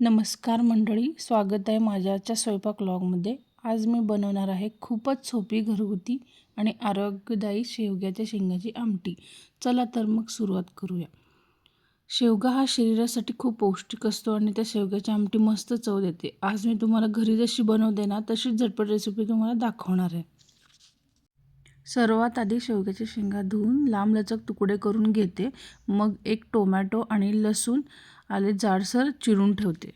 नमस्कार मंडळी, स्वागत आहे माझ्या आजच्या स्वयंपाक व्लॉगमध्ये. आज मी बनवणार आहे खूपच सोपी घरगुती आणि आरोग्यदायी शेवग्याच्या शेंगाची आमटी. चला तर मग सुरुवात करूया. शेवगा हा शरीरासाठी खूप पौष्टिक असतो आणि त्या शेवग्याची आमटी मस्त चव देते. आज मी तुम्हाला घरी जशी बनवते ना तशीच झटपट रेसिपी तुम्हाला दाखवणार आहे. सर्वात आधी शेवग्याच्या शेंगा धुवून लांबलचक तुकडे करून घेते. मग एक टोमॅटो आणि लसूण आले जाडसर चिरून ठेवते.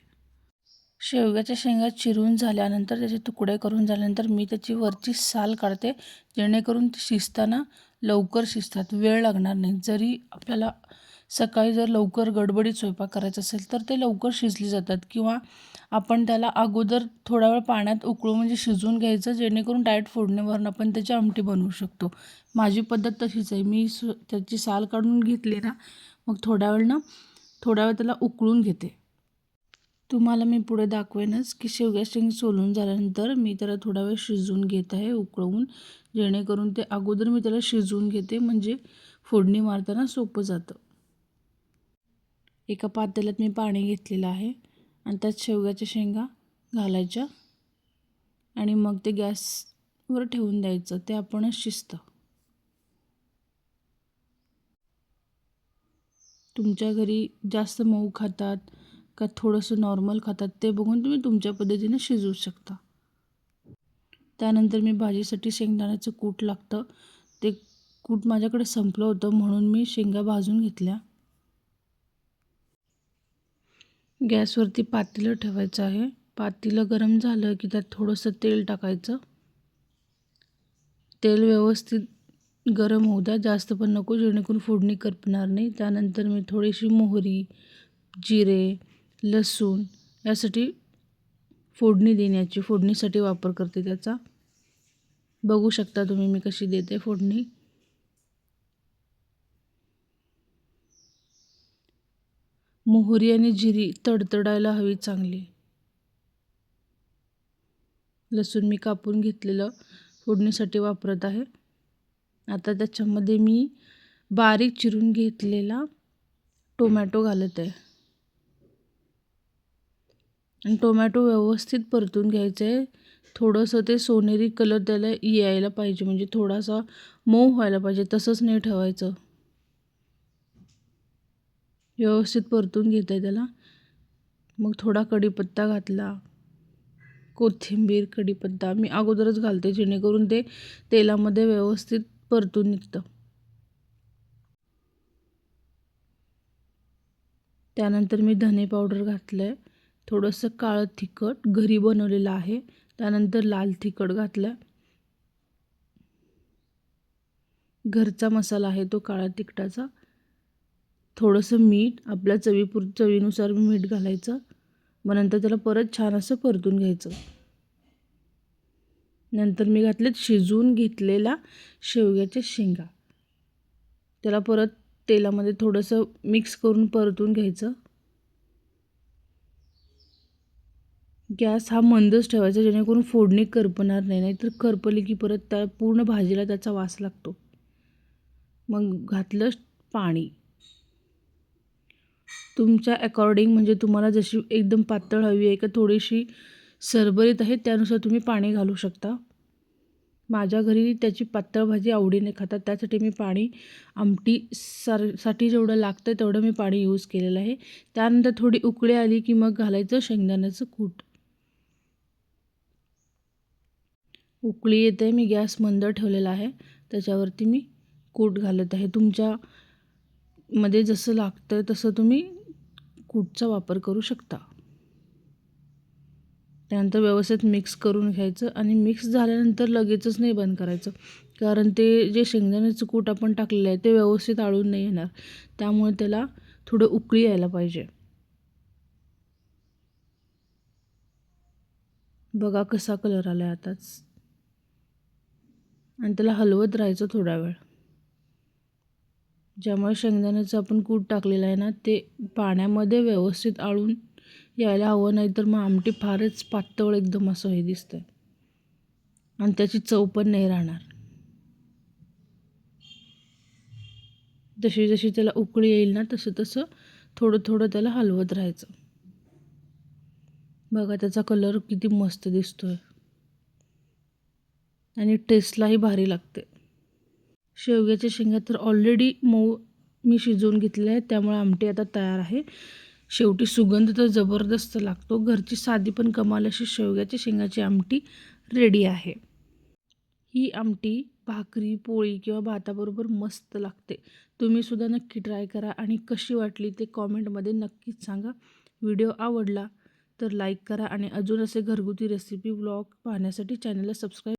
शेवग्याच्या शेंगा चिरून झाल्यानंतर त्याचे तुकडे करून झाल्यानंतर मी त्याची वरची साल काढते, जेणेकरून ते शिजताना लवकर शिजतात, वेळ लागणार नाही. जरी आपल्याला सकाळी जर लवकर गडबडीत स्वयंपाक करायचा असेल तर ते लवकर शिजली जातात, किंवा आपण त्याला अगोदर थोडा वेळ पाण्यात उकळून म्हणजे शिजवून घ्यायचं, जेणेकरून डायरेक्ट फोडणीवरून आपण त्याची आमटी बनवू शकतो. माझी पद्धत तशीच आहे. मी त्याची साल काढून घेतली ना, मग थोडा वेळ त्याला उकळून घेते. तुम्हाला मी पुढे दाखवेनच की शेवग्या शेंग सोलून झाल्यानंतर मी त्याला थोडा वेळ शिजवून घेत आहे उकळवून, जेणेकरून ते अगोदर मी त्याला शिजवून घेते, म्हणजे फोडणी मारताना सोपं जातं. एका पातेल्यात मी पाणी घेतलेलं आहे आणि त्यात शेवग्याच्या शेंगा घालायच्या आणि मग ते गॅसवर ठेवून द्यायचं, ते आपणच शिजतं. तुमच्या घरी जास्त मऊ खातात का थोडंसं नॉर्मल खातात ते बघून तुम्ही तुमच्या पद्धतीने शिजवू शकता. त्यानंतर मी भाजीसाठी शेंगदाण्याचं कूट लागतं, ते कूट माझ्याकडे संपलं होतं म्हणून मी शेंगा भाजून घेतल्या. गॅसवरती पातेलं ठेवायचं आहे. पातेलं गरम झालं की त्यात थोडंसं तेल टाकायचं. तेल व्यवस्थित गरम होऊ द्या, जास्त पण नको, जेणेकरून फोडणी करपणार नाही. त्यानंतर मी थोडीशी मोहरी, जिरे, लसूण यासाठी फोडणीसाठी वापर करते त्याचा. बघू शकता तुम्ही मी कशी देते फोडणी. मोहरी आणि जिरी तडतडायला हवी चांगली. लसूण मी कापून घेतलेलं फोडणीसाठी वापरत आहे. आता त्याच्यामध्ये मी बारीक चिरून घेतलेला टोमॅटो घालत आहे आणि टोमॅटो व्यवस्थित परतून घ्यायचं आहे. थोडंसं ते सोनेरी कलर त्याला यायला पाहिजे, म्हणजे थोडासा मऊ व्हायला पाहिजे, तसंच नाही ठेवायचं. व्यवस्थित परतून घेत आहे त्याला. मग थोडा कढीपत्ता घातला, कोथिंबीर, कढीपत्ता मी अगोदरच घालते, जेणेकरून ते तेलामध्ये व्यवस्थित परतून निघतं. त्यानंतर मी धने पावडर घातलं आहे, थोडंसं काळं तिखट घरी बनवलेलं आहे. त्यानंतर लाल तिखट घातलं, घरचा मसाला आहे तो काळा तिखटाचा. थोडंसं मीठ, आपल्या चवीनुसार मीठ घालायचं. मग नंतर त्याला परत छान असं परतून घ्यायचं. नंतर मी घातलेत शिजवून घेतलेला शेवग्याच्या शेंगा. त्याला परत तेलामध्ये थोडंसं मिक्स करून परतून घ्यायचं. गॅस हा मंदच ठेवायचा, जेणेकरून फोडणी करपणार नाही, नाहीतर करपली की परत त्या पूर्ण भाजीला त्याचा वास लागतो. मग घातलं पाणी तुमच्या अकॉर्डिंग, म्हणजे तुम्हाला जशी एकदम पातळ हवी आहे का थोडीशी सरबरीत आहे त्यानुसार तुम्ही पाणी घालू शकता. माझ्या घरी त्याची पातळ भाजी आवडीने खातात, त्यासाठी मी पाणी साठी जेवढं लागतं तेवढं मी पाणी यूज केलेलं आहे. त्यानंतर थोडी उकळी आली की मग घालायचं शेंगदाण्याचं कूट. उकळी येते, मी गॅस मंद ठेवलेला आहे, त्याच्यावरती मी कूट घालत आहे. तुमच्यामध्ये जसं लागतं तसं तुम्ही कूटचा वापर करू शकता. त्यानंतर व्यवस्थित मिक्स करून घ्यायचं आणि मिक्स झाल्यानंतर लगेचच नाही बंद करायचं, कारण ते जे शेंगदाण्याचं कूट आपण टाकलेलं आहे ते व्यवस्थित आळून नाही येणार, त्यामुळे त्याला थोडं उकळी यायला पाहिजे. बघा कसा कलर आला आहे आताच. आणि त्याला हलवत राहायचं थोडा वेळ, ज्यामुळे शेंगदाण्याचं आपण कूट टाकलेलं आहे ना ते पाण्यामध्ये व्यवस्थित आळून यायला हवं, नाही तर मग आमटी फारच पातळ एकदम असं हे दिसतं आणि त्याची चव पण नाही राहणार. जशी जशी त्याला उकळी येईल ना तसं तसं थोडं थोडं त्याला हलवत राहायचं. बघा त्याचा कलर किती मस्त दिसतोय आणि टेस्टलाही भारी लागते. शेवग्याच्या शेंगा तर ऑलरेडी मऊ मी शिजवून घेतले आहे, त्यामुळे आमटी आता तयार आहे. शेवटी सुगंध तर जबरदस्त लागतो. घरची साधी पण कमाल अशी शेवग्याच्या शेंगाची आमटी रेडी आहे. ही आमटी भाकरी, पोळी किंवा भाताबरोबर मस्त लागते. तुम्हीसुद्धा नक्की ट्राय करा आणि कशी वाटली ते कॉमेंटमध्ये नक्कीच सांगा. व्हिडिओ आवडला तर लाईक करा आणि अजून असे घरगुती रेसिपी व्लॉग पाहण्यासाठी चॅनलला सबस्क्राईब